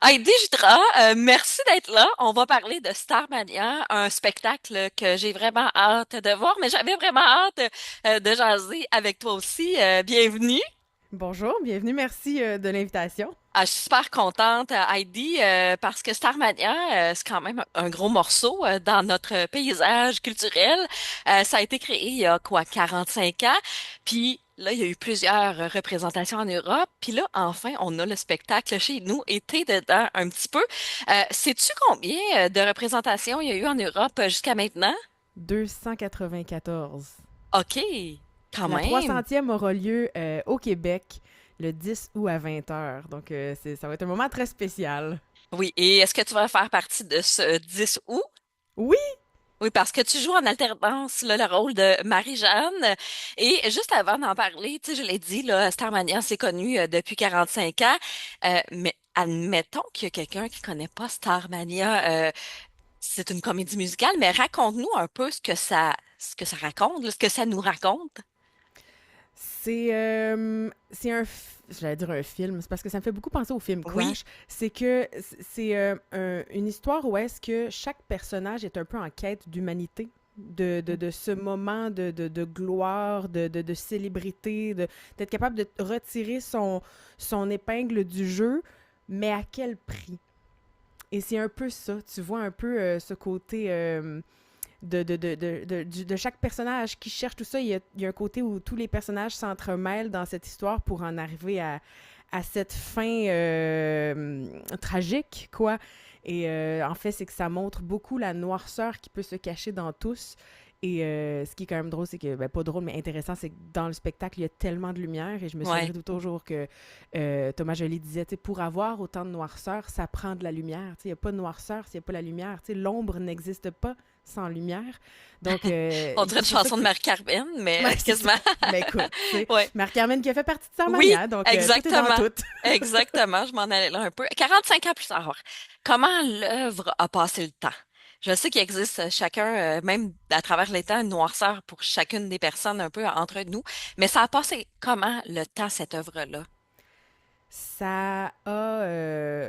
Heidi Jutra, merci d'être là. On va parler de Starmania, un spectacle que j'ai vraiment hâte de voir, mais j'avais vraiment hâte de jaser avec toi aussi. Bienvenue. Bonjour, bienvenue, merci de l'invitation. Ah, je suis super contente, Heidi, parce que Starmania, c'est quand même un gros morceau dans notre paysage culturel. Ça a été créé il y a quoi, 45 ans. Puis là, il y a eu plusieurs représentations en Europe. Puis là, enfin, on a le spectacle chez nous. Et t'es dedans un petit peu. Sais-tu combien de représentations il y a eu en Europe jusqu'à maintenant? 294. OK, quand La même. 300e aura lieu au Québec le 10 août à 20 heures. Donc, ça va être un moment très spécial. Oui, et est-ce que tu vas faire partie de ce 10 août? Oui, Oui, parce que tu joues en alternance là, le rôle de Marie-Jeanne. Et juste avant d'en parler, tu sais, je l'ai dit, là, Starmania, c'est connu depuis 45 ans. Mais admettons qu'il y a quelqu'un qui connaît pas Starmania. C'est une comédie musicale, mais raconte-nous un peu ce que ça raconte, là, ce que ça nous raconte. c'est j'allais dire un film, c'est parce que ça me fait beaucoup penser au film Oui. Crash. C'est que c'est une histoire où est-ce que chaque personnage est un peu en quête d'humanité. De ce moment de gloire, de célébrité, d'être capable de retirer son épingle du jeu, mais à quel prix? Et c'est un peu ça, tu vois un peu ce côté de chaque personnage qui cherche tout ça. Il y a un côté où tous les personnages s'entremêlent dans cette histoire pour en arriver à cette fin tragique, quoi. Et en fait, c'est que ça montre beaucoup la noirceur qui peut se cacher dans tous. Et ce qui est quand même drôle, c'est que, ben, pas drôle, mais intéressant, c'est que dans le spectacle, il y a tellement de lumière. Et je me souviendrai Ouais. tout toujours que Thomas Joly disait, tu sais, pour avoir autant de noirceur, ça prend de la lumière. Tu sais, il n'y a pas de noirceur s'il n'y a pas la lumière. Tu sais, l'ombre n'existe pas sans lumière. Donc, On dirait une c'est pour ça chanson que de c'est. Marie-Carmen, Ouais, mais c'est ça. quasiment. Mais écoute, tu sais, Ouais. Marc-Carmen qui a fait partie de Oui, Sarmania, donc tout est dans exactement. tout. Exactement, je m'en allais là un peu. 45 ans plus tard, comment l'œuvre a passé le temps? Je sais qu'il existe chacun, même à travers les temps, une noirceur pour chacune des personnes un peu entre nous, mais ça a passé comment le temps, cette œuvre-là? Ça a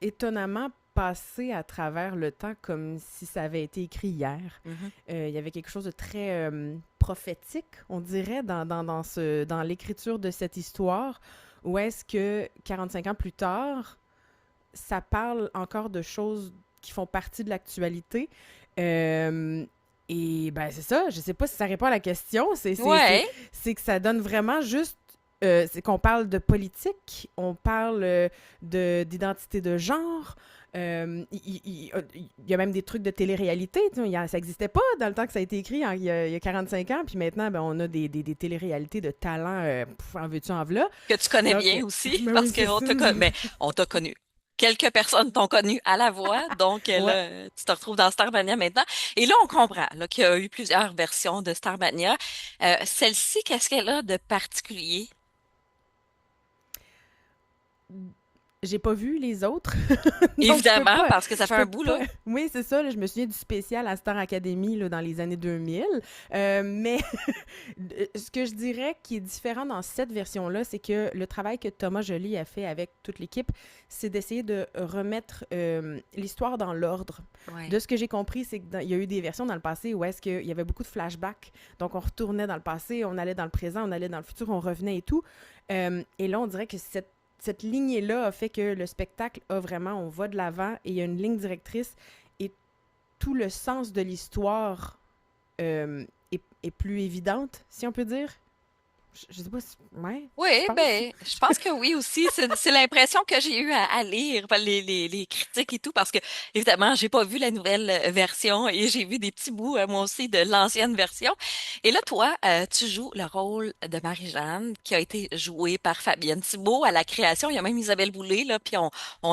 étonnamment passé à travers le temps comme si ça avait été écrit hier. Mhm. Il y avait quelque chose de très prophétique, on dirait, dans l'écriture de cette histoire, où est-ce que 45 ans plus tard, ça parle encore de choses qui font partie de l'actualité. Euh, et ben c'est ça, je sais pas si ça répond à la question, Ouais. c'est que ça donne vraiment juste c'est qu'on parle de politique, on parle d'identité de genre. Il y a même des trucs de télé-réalité. Ça n'existait pas dans le temps que ça a été écrit, hein, il y a 45 ans. Puis maintenant, ben, on a des télé-réalités de talent, en veux-tu, en v'là. Que tu connais Donc, bien aussi, ben parce oui, c'est qu'on ça. t'a connu, mais on t'a connu. Quelques personnes t'ont connu à la voix, donc Ouais. là, tu te retrouves dans Starmania maintenant. Et là, on comprend là, qu'il y a eu plusieurs versions de Starmania. Celle-ci, qu'est-ce qu'elle a de particulier? J'ai pas vu les autres, donc Évidemment, parce que ça je fait un peux bout, pas. là. Oui, c'est ça. Là, je me souviens du spécial à Star Academy là, dans les années 2000. Mais ce que je dirais qui est différent dans cette version-là, c'est que le travail que Thomas Joly a fait avec toute l'équipe, c'est d'essayer de remettre l'histoire dans l'ordre. Ouais. De ce que j'ai compris, c'est qu'il y a eu des versions dans le passé où est-ce qu'il y avait beaucoup de flashbacks. Donc, on retournait dans le passé, on allait dans le présent, on allait dans le futur, on revenait et tout. Et là, on dirait que cette lignée-là a fait que le spectacle a vraiment, on va de l'avant et il y a une ligne directrice et tout le sens de l'histoire est plus évidente, si on peut dire. Je sais pas si. Ouais, Oui, je pense. ben, je pense que oui aussi. C'est l'impression que j'ai eue à lire ben, les critiques et tout, parce que évidemment, j'ai pas vu la nouvelle version et j'ai vu des petits bouts, moi aussi, de l'ancienne version. Et là, toi, tu joues le rôle de Marie-Jeanne, qui a été jouée par Fabienne Thibault à la création. Il y a même Isabelle Boulay, là, puis on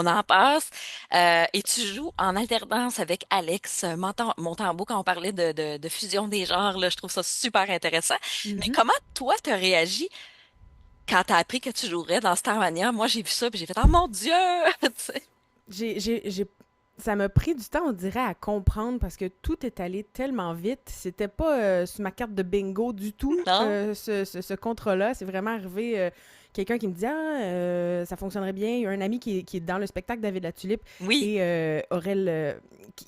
en passe. Et tu joues en alternance avec Alex Montambeau quand on parlait de fusion des genres, là, je trouve ça super intéressant. Mais Mhm. comment toi, tu as réagi? Quand t'as appris que tu jouerais dans Starmania, moi j'ai vu ça puis j'ai fait oh mon Dieu! Tu sais. J'ai ça m'a pris du temps, on dirait, à comprendre parce que tout est allé tellement vite. C'était pas sur ma carte de bingo du tout, Non? ce contrat-là. C'est vraiment arrivé quelqu'un qui me dit ah, ça fonctionnerait bien. Il y a un ami qui est dans le spectacle David la Tulipe Oui. et Aurel.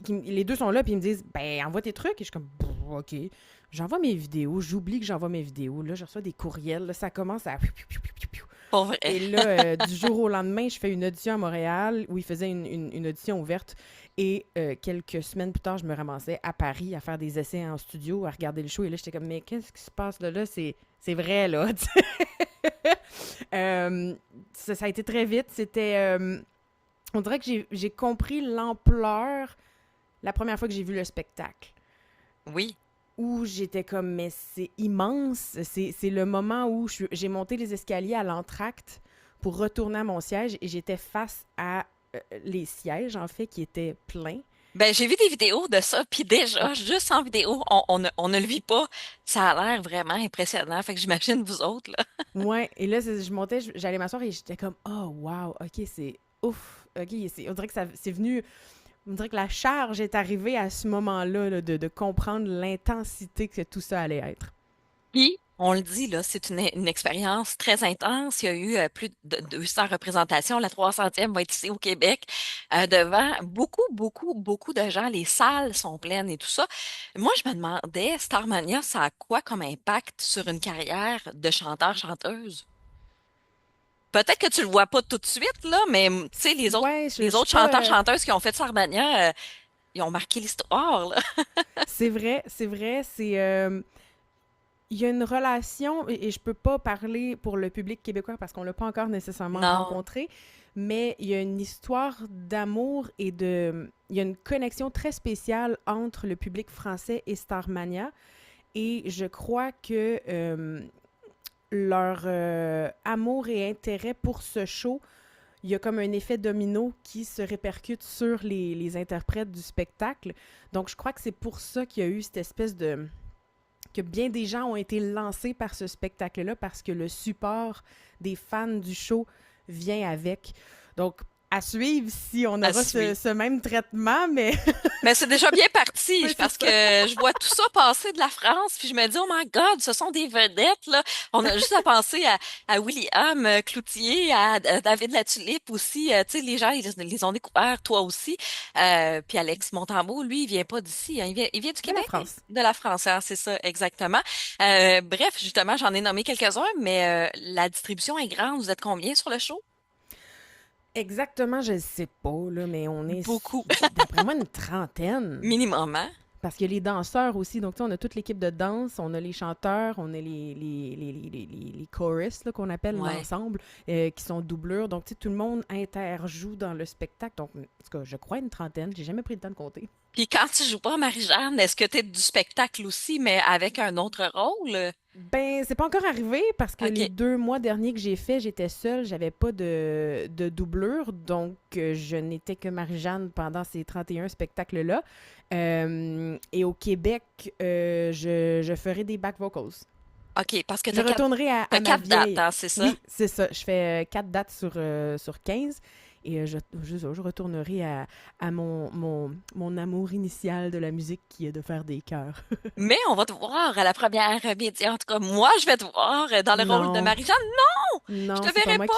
Les deux sont là, puis ils me disent ben, envoie tes trucs. Et je suis comme OK. J'envoie mes vidéos, j'oublie que j'envoie mes vidéos. Là, je reçois des courriels, là, ça commence à. Pour vrai. Et là, du jour au lendemain, je fais une audition à Montréal où il faisait une audition ouverte. Et quelques semaines plus tard, je me ramassais à Paris à faire des essais en studio, à regarder le show. Et là, j'étais comme, mais qu'est-ce qui se passe là? Là, c'est vrai, là. Ça a été très vite. C'était. On dirait que j'ai compris l'ampleur la première fois que j'ai vu le spectacle. Oui. Où j'étais comme, mais c'est immense. C'est le moment où j'ai monté les escaliers à l'entracte pour retourner à mon siège et j'étais face à les sièges, en fait, qui étaient pleins. Ben, j'ai vu des vidéos de ça, puis déjà, juste en vidéo, on ne le vit pas. Ça a l'air vraiment impressionnant. Fait que j'imagine vous autres, là. Ouais, et là, je montais, j'allais m'asseoir et j'étais comme, oh, wow, ok, c'est ouf. Ok, on dirait que c'est venu. On dirait que la charge est arrivée à ce moment-là là, de comprendre l'intensité que tout ça allait être. Puis, on le dit, là, c'est une expérience très intense. Il y a eu plus de 200 représentations. La 300e va être ici au Québec, devant beaucoup, beaucoup, beaucoup de gens. Les salles sont pleines et tout ça. Moi, je me demandais, Starmania, ça a quoi comme impact sur une carrière de chanteur-chanteuse? Peut-être que tu le vois pas tout de suite, là, mais tu sais, Ouais, je les suis autres pas. chanteurs-chanteuses qui ont fait Starmania, ils ont marqué l'histoire, là. C'est vrai, c'est vrai, c'est. Il y a une relation, et je peux pas parler pour le public québécois parce qu'on l'a pas encore nécessairement Non. rencontré, mais il y a une histoire d'amour et de. Il y a une connexion très spéciale entre le public français et Starmania. Et je crois que leur amour et intérêt pour ce show, il y a comme un effet domino qui se répercute sur les interprètes du spectacle. Donc, je crois que c'est pour ça qu'il y a eu cette espèce de que bien des gens ont été lancés par ce spectacle-là parce que le support des fans du show vient avec. Donc, à suivre si on À aura suivre. ce même traitement, mais Mais c'est déjà bien parti oui, c'est parce que ça. je vois tout ça passer de la France, puis je me dis, oh my God, ce sont des vedettes, là. On a juste à penser à William Cloutier, à David Latulippe aussi. Tu sais, les gens, ils les ont découverts, toi aussi. Puis Alex Montembeault, lui, il vient pas d'ici, hein. Il vient du De la Québec? France. De la France, hein, c'est ça, exactement. Bref, justement, j'en ai nommé quelques-uns, mais la distribution est grande. Vous êtes combien sur le show? Exactement, je ne sais pas, là, mais on est, Beaucoup, d'après moi, une trentaine. minimum, hein? Parce qu'il y a les danseurs aussi. Donc, tu sais, on a toute l'équipe de danse, on a les chanteurs, on a les choristes là, qu'on appelle Ouais. l'ensemble, qui sont doublures. Donc, tu sais, tout le monde interjoue dans le spectacle. Donc, en tout cas, je crois une trentaine. J'ai jamais pris le temps de compter. Puis quand tu joues pas Marie-Jeanne, est-ce que tu es du spectacle aussi, mais avec un autre rôle? Ben, c'est pas encore arrivé parce que les OK. 2 mois derniers que j'ai fait, j'étais seule, j'avais pas de doublure, donc je n'étais que Marie-Jeanne pendant ces 31 spectacles-là. Et au Québec, je ferai des back vocals. OK, parce que Je retournerai t'as à ma quatre dates, vieille. hein, c'est ça? Oui, c'est ça. Je fais 4 dates sur 15 et je retournerai à mon amour initial de la musique qui est de faire des chœurs. Mais on va te voir à la première média. En tout cas, moi, je vais te voir dans le rôle de Non, Marie-Jeanne. Non, je non, te verrai pas.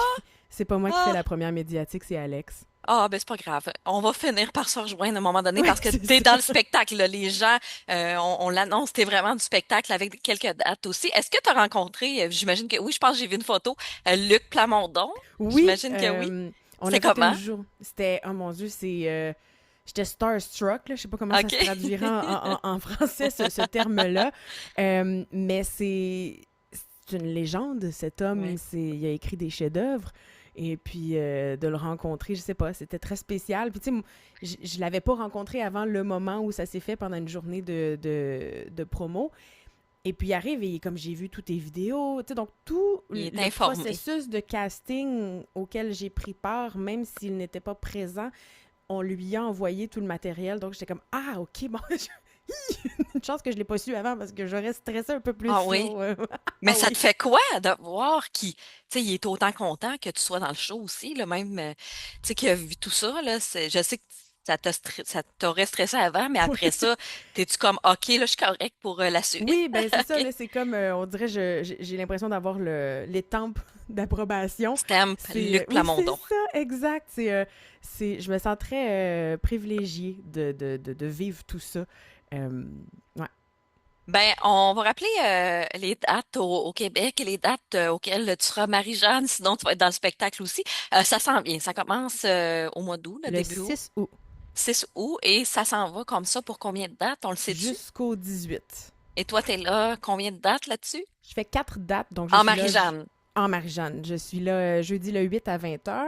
c'est pas moi qui fais Ah, la première médiatique, c'est Alex. Ben c'est pas grave. On va finir par se rejoindre à un moment donné Oui, parce que c'est t'es ça. dans le spectacle, là. Les gens, on l'annonce, t'es vraiment du spectacle avec quelques dates aussi. Est-ce que tu as rencontré, j'imagine que oui, je pense que j'ai vu une photo, Luc Plamondon? Oui, J'imagine que oui. on C'était a fait une comment? jour. C'était, oh mon Dieu, j'étais starstruck, là. Je sais pas comment ça OK. se traduirait en français, ce terme-là. Mais c'est une légende, cet homme. Ouais. Il a écrit des chefs-d'œuvre. Et puis, de le rencontrer, je sais pas, c'était très spécial. Puis, tu sais, je l'avais pas rencontré avant le moment où ça s'est fait pendant une journée de promo. Et puis il arrive et comme j'ai vu toutes tes vidéos, tu sais, donc tout Il est le informé. processus de casting auquel j'ai pris part, même s'il n'était pas présent, on lui a envoyé tout le matériel. Donc j'étais comme ah ok bon, une chance que je l'ai pas su avant parce que j'aurais stressé un peu plus Ah oui. sur. Mais Ah ça te oui. fait quoi de voir qu'il, tu sais, il est autant content que tu sois dans le show aussi, là, même, tu sais, qu'il a vu tout ça, là. Je sais que Ça t'aurait stressé avant, mais après Oui. ça, t'es-tu comme, OK, là, je suis correct pour la suite? Oui, ben c'est ça, OK. là, c'est comme, on dirait, j'ai l'impression d'avoir l'étampe d'approbation. Stamp Luc Oui, c'est Plamondon. ça, exact. Je me sens très privilégiée de vivre tout ça. Euh, ouais. Ben, on va rappeler les dates au Québec et les dates auxquelles tu seras Marie-Jeanne, sinon tu vas être dans le spectacle aussi. Ça s'en vient, ça commence au mois d'août, le Le début août, 6 août 6 août, et ça s'en va comme ça pour combien de dates, on le sait-tu? jusqu'au 18. Et toi, t'es là, combien de dates là-dessus? Je fais 4 dates, donc je En suis là Marie-Jeanne. en Marie-Jeanne. Je suis là jeudi le 8 à 20 h,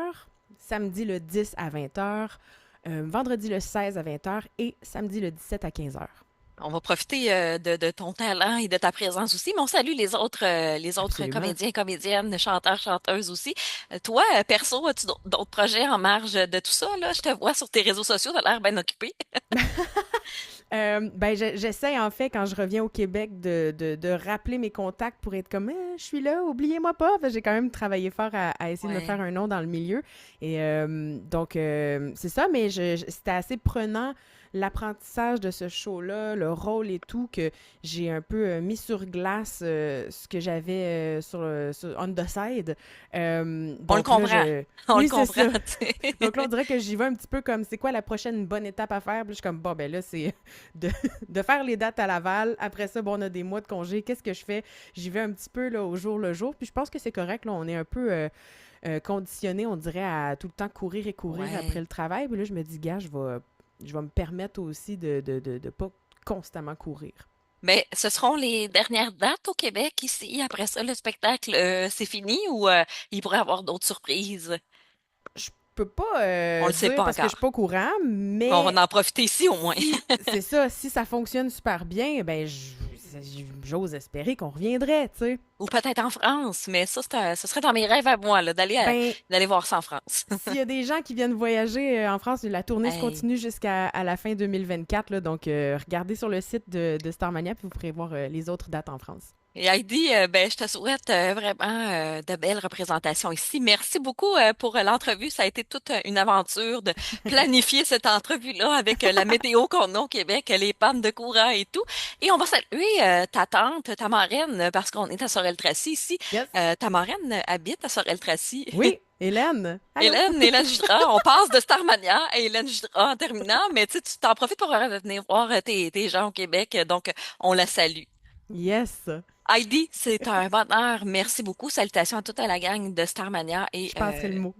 samedi le 10 à 20 h, vendredi le 16 à 20 h et samedi le 17 à 15 h. On va profiter de ton talent et de ta présence aussi, mais on salue les autres Absolument. comédiens, comédiennes, chanteurs, chanteuses aussi. Toi, perso, as-tu d'autres projets en marge de tout ça, là? Je te vois sur tes réseaux sociaux, t'as l'air bien occupé. Ben, j'essaie en fait quand je reviens au Québec de rappeler mes contacts pour être comme je suis là, oubliez-moi pas. Fait que j'ai quand même travaillé fort à essayer de me faire Ouais. un nom dans le milieu. Et donc, c'est ça, mais c'était assez prenant l'apprentissage de ce show-là, le rôle et tout, que j'ai un peu mis sur glace ce que j'avais sur On the Side. On le Donc là, comprend. On le Oui, c'est comprend, ça. tu sais. Donc là, on dirait que j'y vais un petit peu comme c'est quoi la prochaine bonne étape à faire. Puis je suis comme, bon, ben là, c'est de, de faire les dates à Laval. Après ça, bon, on a des mois de congé. Qu'est-ce que je fais? J'y vais un petit peu là, au jour le jour. Puis je pense que c'est correct. Là, on est un peu conditionné, on dirait, à tout le temps courir et courir après Ouais. le travail. Puis là, je me dis, gars, je vais me permettre aussi de pas constamment courir. Mais ce seront les dernières dates au Québec ici. Après ça, le spectacle, c'est fini ou il pourrait y avoir d'autres surprises? Je peux pas On le sait dire pas parce que je suis encore. pas au courant, Mais on va mais en profiter ici au moins. si c'est ça, si ça fonctionne super bien, ben j'ose espérer qu'on reviendrait, tu sais. Ou peut-être en France, mais ça, ce serait dans mes rêves à moi, là, Ben, d'aller voir ça en France. s'il y a des gens qui viennent voyager en France, la tournée se Hey. continue jusqu'à la fin 2024, là, donc regardez sur le site de Starmania puis vous pourrez voir les autres dates en France. Et Heidi, ben, je te souhaite vraiment de belles représentations ici. Merci beaucoup pour l'entrevue. Ça a été toute une aventure de planifier cette entrevue-là avec la météo qu'on a au Québec, les pannes de courant et tout. Et on va saluer ta tante, ta marraine, parce qu'on est à Sorel-Tracy ici. Yes. Ta marraine habite à Sorel-Tracy. Oui, Hélène. Allô? Hélène Gidra, on passe de Starmania à Hélène Gidra en terminant, mais tu sais, tu t'en profites pour venir voir tes gens au Québec, donc on la salue. Yes. Heidi, c'est un bonheur. Merci beaucoup. Salutations à toute la gang de Starmania et Je passerai le mot.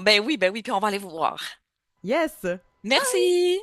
ben oui, puis on va aller vous voir. Yes. Bye. Merci.